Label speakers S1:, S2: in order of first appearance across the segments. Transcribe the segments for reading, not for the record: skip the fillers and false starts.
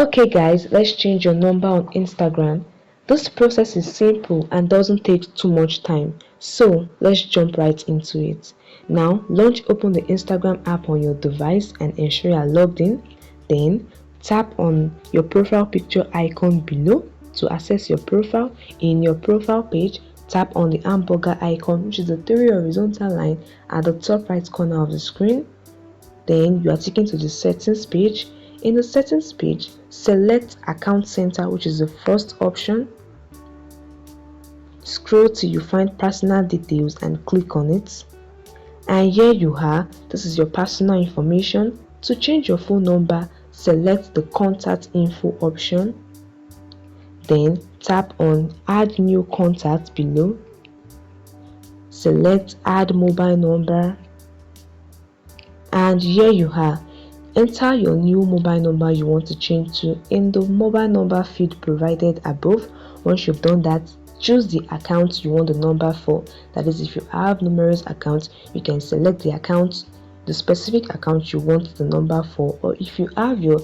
S1: Okay guys, let's change your number on Instagram. This process is simple and doesn't take too much time. So let's jump right into it. Now open the Instagram app on your device and ensure you are logged in. Then tap on your profile picture icon below to access your profile. In your profile page, tap on the hamburger icon, which is the three horizontal line at the top right corner of the screen. Then you are taken to the settings page. In the settings page, select account center, which is the first option. Scroll till you find personal details and click on it. And here you are. This is your personal information. To change your phone number, select the contact info option. Then tap on add new contact below. Select add mobile number. And here you are. Enter your new mobile number you want to change to in the mobile number field provided above. Once you've done that, choose the account you want the number for. That is, if you have numerous accounts, you can select the specific account you want the number for. Or if you have your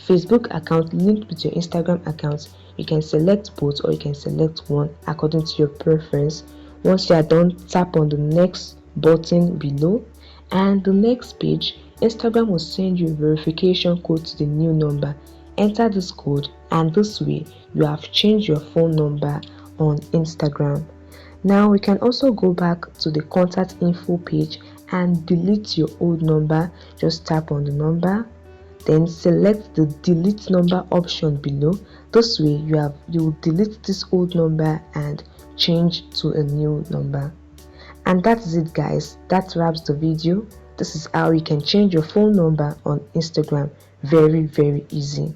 S1: Facebook account linked with your Instagram account, you can select both or you can select one according to your preference. Once you are done, tap on the next button below, and the next page, Instagram will send you a verification code to the new number. Enter this code, and this way you have changed your phone number on Instagram. Now we can also go back to the contact info page and delete your old number. Just tap on the number, then select the delete number option below. This way you will delete this old number and change to a new number. And that's it guys, that wraps the video. This is how you can change your phone number on Instagram. Very easy.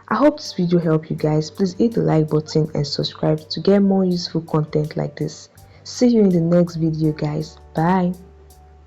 S1: I hope this video helped you guys. Please hit the like button and subscribe to get more useful content like this. See you in the next video guys. Bye.